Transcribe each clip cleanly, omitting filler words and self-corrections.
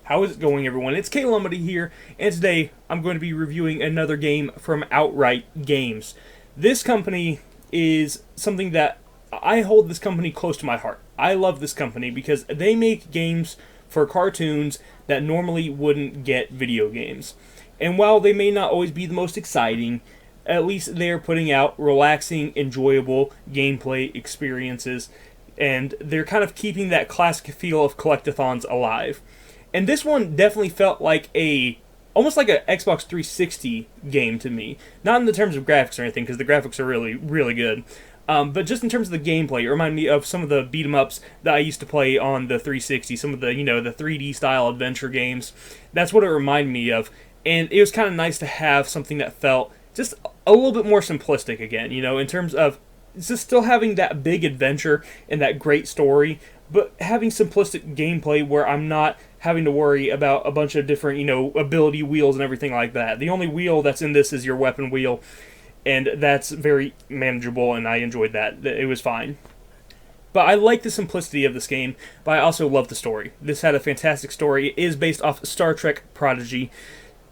How is it going, everyone? It's Kalumity here, and today I'm going to be reviewing another game from Outright Games. This company is something that I hold this company close to my heart. I love this company because they make games for cartoons that normally wouldn't get video games. And while they may not always be the most exciting, at least they're putting out relaxing, enjoyable gameplay experiences, and they're kind of keeping that classic feel of collectathons alive. And this one definitely felt like almost like an Xbox 360 game to me. Not in the terms of graphics or anything, because the graphics are really, really good. But just in terms of the gameplay, it reminded me of some of the beat-em-ups that I used to play on the 360, some of the, the 3D style adventure games. That's what it reminded me of. And it was kind of nice to have something that felt just a little bit more simplistic again, in terms of just still having that big adventure and that great story, but having simplistic gameplay where I'm not having to worry about a bunch of different, ability wheels and everything like that. The only wheel that's in this is your weapon wheel, and that's very manageable, and I enjoyed that. It was fine. But I like the simplicity of this game, but I also love the story. This had a fantastic story. It is based off Star Trek Prodigy.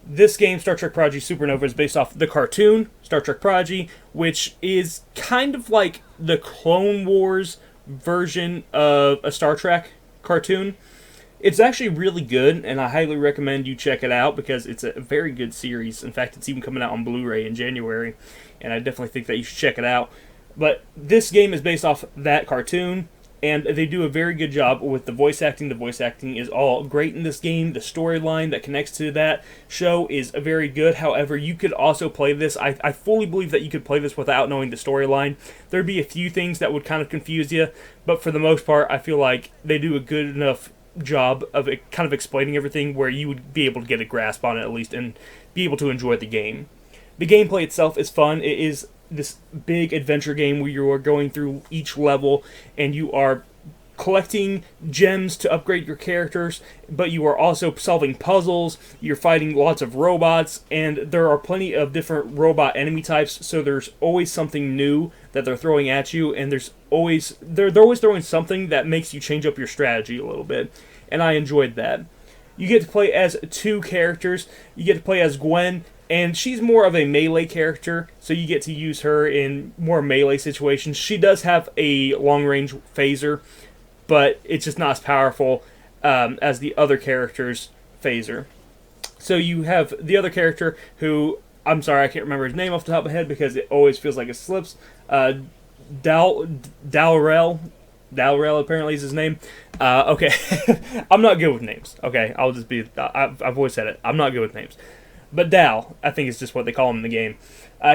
This game, Star Trek Prodigy Supernova, is based off the cartoon, Star Trek Prodigy, which is kind of like the Clone Wars version of a Star Trek cartoon. It's actually really good, and I highly recommend you check it out because it's a very good series. In fact, it's even coming out on Blu-ray in January, and I definitely think that you should check it out. But this game is based off that cartoon, and they do a very good job with the voice acting. The voice acting is all great in this game. The storyline that connects to that show is very good. However, you could also play this. I fully believe that you could play this without knowing the storyline. There'd be a few things that would kind of confuse you, but for the most part, I feel like they do a good enough job of it kind of explaining everything where you would be able to get a grasp on it at least and be able to enjoy the game. The gameplay itself is fun. It is this big adventure game where you are going through each level and you are collecting gems to upgrade your characters, but you are also solving puzzles, you're fighting lots of robots, and there are plenty of different robot enemy types, so there's always something new that they're throwing at you, and they're always throwing something that makes you change up your strategy a little bit, and I enjoyed that. You get to play as two characters. You get to play as Gwen, and she's more of a melee character, so you get to use her in more melee situations. She does have a long-range phaser, but it's just not as powerful as the other character's phaser. So you have the other character who, I'm sorry, I can't remember his name off the top of my head because it always feels like it slips. Dalrel apparently is his name. Okay, I'm not good with names. Okay, I've always said it. I'm not good with names. But Dal, I think is just what they call him in the game.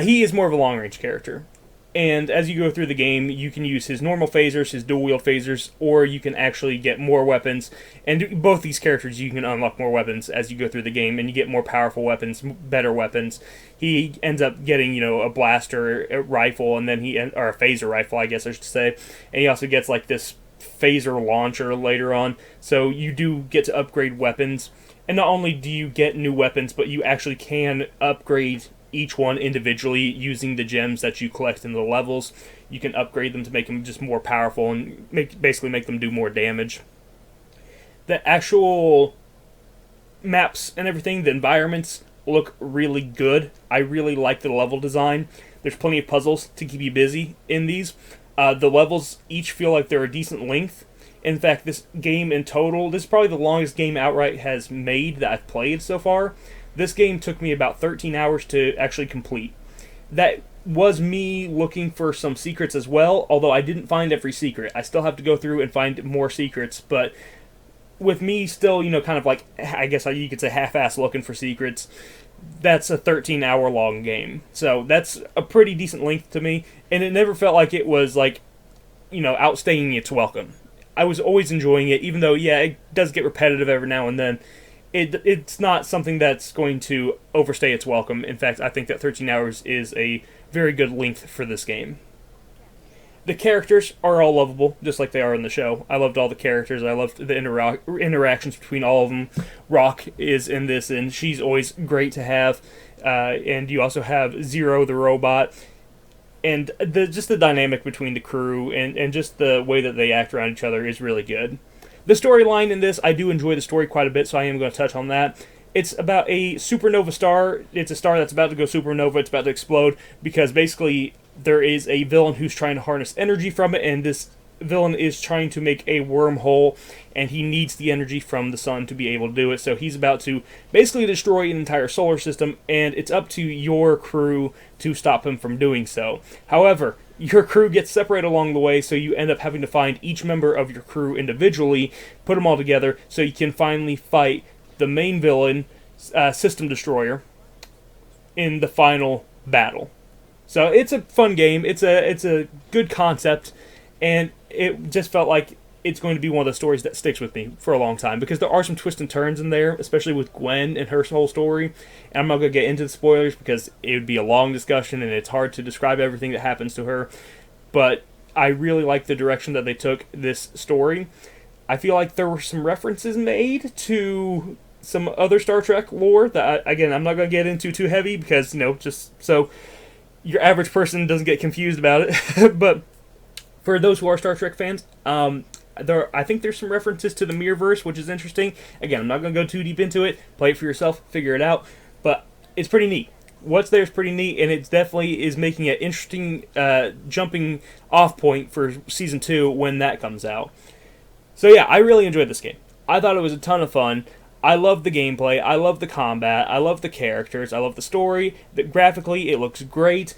He is more of a long-range character. And as you go through the game, you can use his normal phasers, his dual-wield phasers, or you can actually get more weapons. And both these characters, you can unlock more weapons as you go through the game, and you get more powerful weapons, better weapons. He ends up getting, a blaster a rifle, and then or a phaser rifle, I guess I should say. And he also gets, like, this phaser launcher later on. So you do get to upgrade weapons. And not only do you get new weapons, but you actually can upgrade each one individually using the gems that you collect in the levels. You can upgrade them to make them just more powerful and basically make them do more damage. The actual maps and everything, the environments, look really good. I really like the level design. There's plenty of puzzles to keep you busy in these. The levels each feel like they're a decent length. In fact, this game in total, this is probably the longest game Outright has made that I've played so far. This game took me about 13 hours to actually complete. That was me looking for some secrets as well, although I didn't find every secret. I still have to go through and find more secrets, but with me still, kind of like, I guess you could say half-ass looking for secrets, that's a 13-hour long game. So that's a pretty decent length to me, and it never felt like it was like, outstaying its welcome. I was always enjoying it, even though, yeah, it does get repetitive every now and then. It's not something that's going to overstay its welcome. In fact, I think that 13 hours is a very good length for this game. The characters are all lovable, just like they are in the show. I loved all the characters. I loved the interactions between all of them. Rock is in this, and she's always great to have. And you also have Zero, the robot. And just the dynamic between the crew and just the way that they act around each other is really good. The storyline in this, I do enjoy the story quite a bit, so I am going to touch on that. It's about a supernova star. It's a star that's about to go supernova. It's about to explode because basically there is a villain who's trying to harness energy from it, and this villain is trying to make a wormhole, and he needs the energy from the sun to be able to do it. So he's about to basically destroy an entire solar system, and it's up to your crew to stop him from doing so. However, your crew gets separated along the way, so you end up having to find each member of your crew individually, put them all together, so you can finally fight the main villain, System Destroyer, in the final battle. So it's a fun game. It's a good concept, and it just felt like it's going to be one of the stories that sticks with me for a long time, because there are some twists and turns in there, especially with Gwen and her whole story. And I'm not going to get into the spoilers because it would be a long discussion and it's hard to describe everything that happens to her. But I really like the direction that they took this story. I feel like there were some references made to some other Star Trek lore that, again, I'm not going to get into too heavy because, just so your average person doesn't get confused about it. But for those who are Star Trek fans, I think there's some references to the Mirrorverse, which is interesting. Again, I'm not going to go too deep into it. Play it for yourself, figure it out. But it's pretty neat. What's there is pretty neat, and it definitely is making an interesting jumping off point for Season 2 when that comes out. So yeah, I really enjoyed this game. I thought it was a ton of fun. I love the gameplay. I love the combat. I love the characters. I love the story. Graphically, it looks great.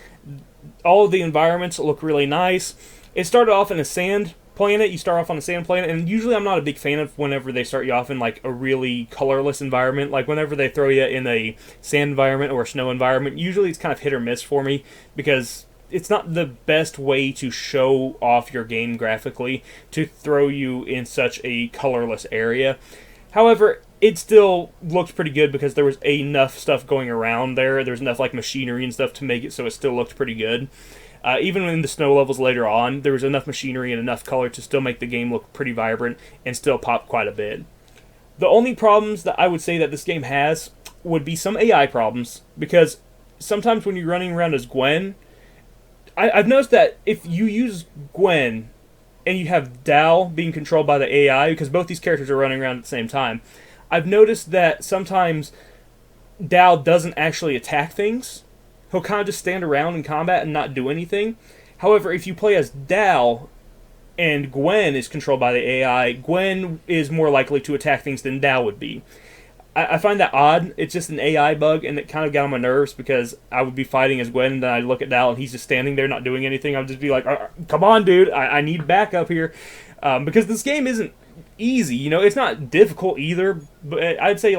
All of the environments look really nice. It started off in a sand planet. You start off on a sand planet, and usually I'm not a big fan of whenever they start you off in like a really colorless environment. Like whenever they throw you in a sand environment or a snow environment, usually it's kind of hit or miss for me because it's not the best way to show off your game graphically to throw you in such a colorless area. However, it still looked pretty good because there was enough stuff going around there. There's enough like machinery and stuff to make it so it still looked pretty good. Even in the snow levels later on, there was enough machinery and enough color to still make the game look pretty vibrant and still pop quite a bit. The only problems that I would say that this game has would be some AI problems, because sometimes when you're running around as Gwen, I've noticed that if you use Gwen and you have Dal being controlled by the AI, because both these characters are running around at the same time, I've noticed that sometimes Dal doesn't actually attack things. He'll kind of just stand around in combat and not do anything. However, if you play as Dal and Gwen is controlled by the AI, Gwen is more likely to attack things than Dal would be. I find that odd. It's just an AI bug, and it kind of got on my nerves because I would be fighting as Gwen, and then I'd look at Dal, and he's just standing there not doing anything. I'd just be like, come on, dude, I need backup here. Because this game isn't easy, it's not difficult either, but I'd say,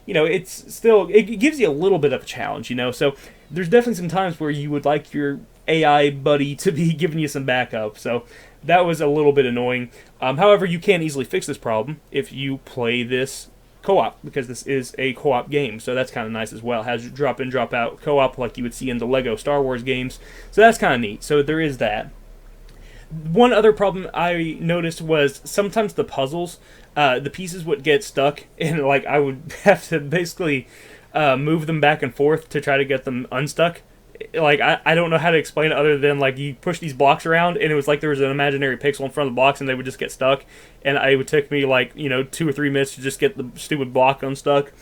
it's still, it gives you a little bit of a challenge, so there's definitely some times where you would like your AI buddy to be giving you some backup, so that was a little bit annoying. However, you can easily fix this problem if you play this co-op, because this is a co-op game, so that's kind of nice as well. It has drop in, drop out co-op like you would see in the Lego Star Wars games, so that's kind of neat. So there is that. One other problem I noticed was sometimes the puzzles, the pieces would get stuck, and I would have to basically move them back and forth to try to get them unstuck. I don't know how to explain it other than you push these blocks around, and it was like there was an imaginary pixel in front of the blocks, and they would just get stuck, and it would take me 2 or 3 minutes to just get the stupid block unstuck.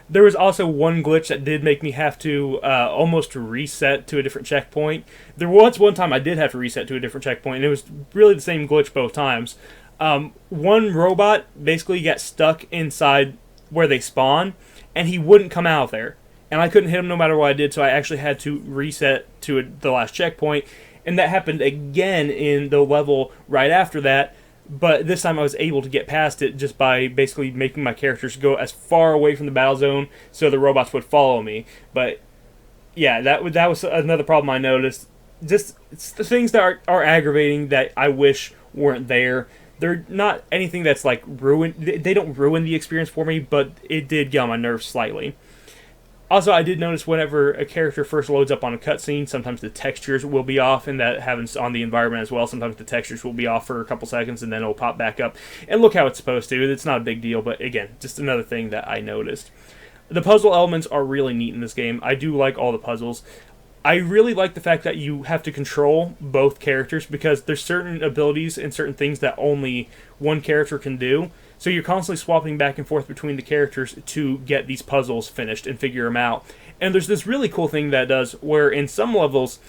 There was also one glitch that did make me have to almost reset to a different checkpoint. There was one time I did have to reset to a different checkpoint, and it was really the same glitch both times. One robot basically got stuck inside where they spawn, and he wouldn't come out of there. And I couldn't hit him no matter what I did, so I actually had to reset to the last checkpoint. And that happened again in the level right after that. But this time I was able to get past it just by basically making my characters go as far away from the battle zone so the robots would follow me. But yeah, that was another problem I noticed. Just it's the things that are aggravating that I wish weren't there. They're not anything that's ruined. They don't ruin the experience for me, but it did get on my nerves slightly. Also, I did notice whenever a character first loads up on a cutscene, sometimes the textures will be off, and that happens on the environment as well. Sometimes the textures will be off for a couple seconds, and then it'll pop back up and look how it's supposed to. It's not a big deal, but again, just another thing that I noticed. The puzzle elements are really neat in this game. I do like all the puzzles. I really like the fact that you have to control both characters, because there's certain abilities and certain things that only one character can do. So you're constantly swapping back and forth between the characters to get these puzzles finished and figure them out. And there's this really cool thing that does where in some levels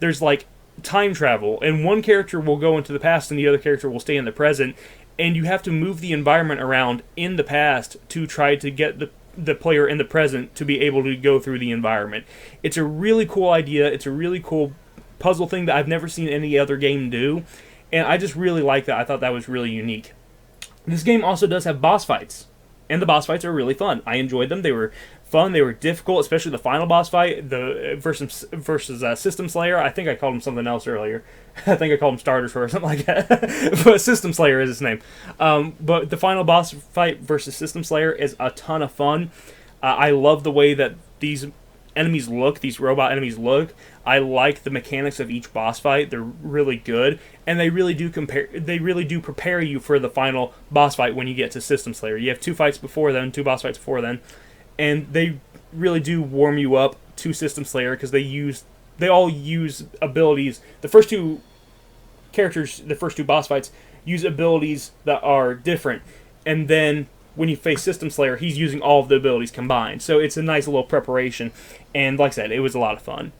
there's like time travel, and one character will go into the past and the other character will stay in the present, and you have to move the environment around in the past to try to get the player in the present to be able to go through the environment. It's a really cool idea. It's a really cool puzzle thing that I've never seen any other game do, and I just really like that. I thought that was really unique. This game also does have boss fights, and the boss fights are really fun. I enjoyed them. They were fun. They were difficult, especially the final boss fight, the versus System Slayer. I think I called him something else earlier. I think I called him Starters or something like that. But System Slayer is his name. But the final boss fight versus System Slayer is a ton of fun. I love the way that these enemies look, these robot enemies look. I like the mechanics of each boss fight. They're really good, and they really do prepare you for the final boss fight when you get to System Slayer. You have two boss fights before then, and they really do warm you up to System Slayer because they all use abilities. The first two boss fights use abilities that are different, and then when you face System Slayer, he's using all of the abilities combined. So it's a nice little preparation, and like I said, it was a lot of fun.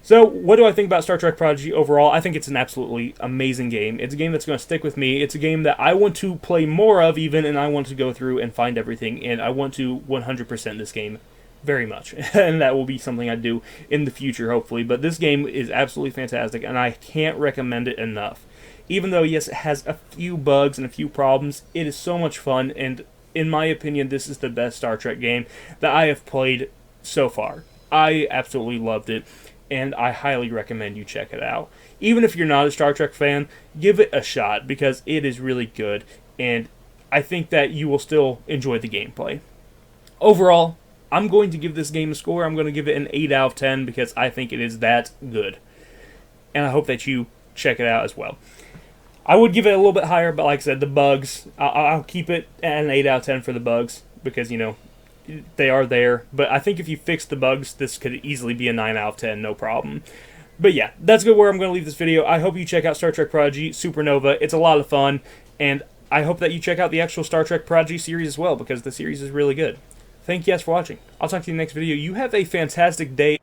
So, what do I think about Star Trek Prodigy overall? I think it's an absolutely amazing game. It's a game that's going to stick with me. It's a game that I want to play more of even, and I want to go through and find everything, and I want to 100% this game very much. And that will be something I do in the future, hopefully. But this game is absolutely fantastic, and I can't recommend it enough. Even though, yes, it has a few bugs and a few problems, it is so much fun, and in my opinion, this is the best Star Trek game that I have played so far. I absolutely loved it, and I highly recommend you check it out. Even if you're not a Star Trek fan, give it a shot, because it is really good, and I think that you will still enjoy the gameplay. Overall, I'm going to give this game a score. I'm going to give it an 8 out of 10, because I think it is that good. And I hope that you check it out as well. I would give it a little bit higher, but like I said, the bugs, I'll keep it at an 8 out of 10 for the bugs, because, they are there. But I think if you fix the bugs, this could easily be a 9 out of 10, no problem. But yeah, that's good where I'm going to leave this video. I hope you check out Star Trek Prodigy Supernova. It's a lot of fun, and I hope that you check out the actual Star Trek Prodigy series as well, because the series is really good. Thank you guys for watching. I'll talk to you in the next video. You have a fantastic day.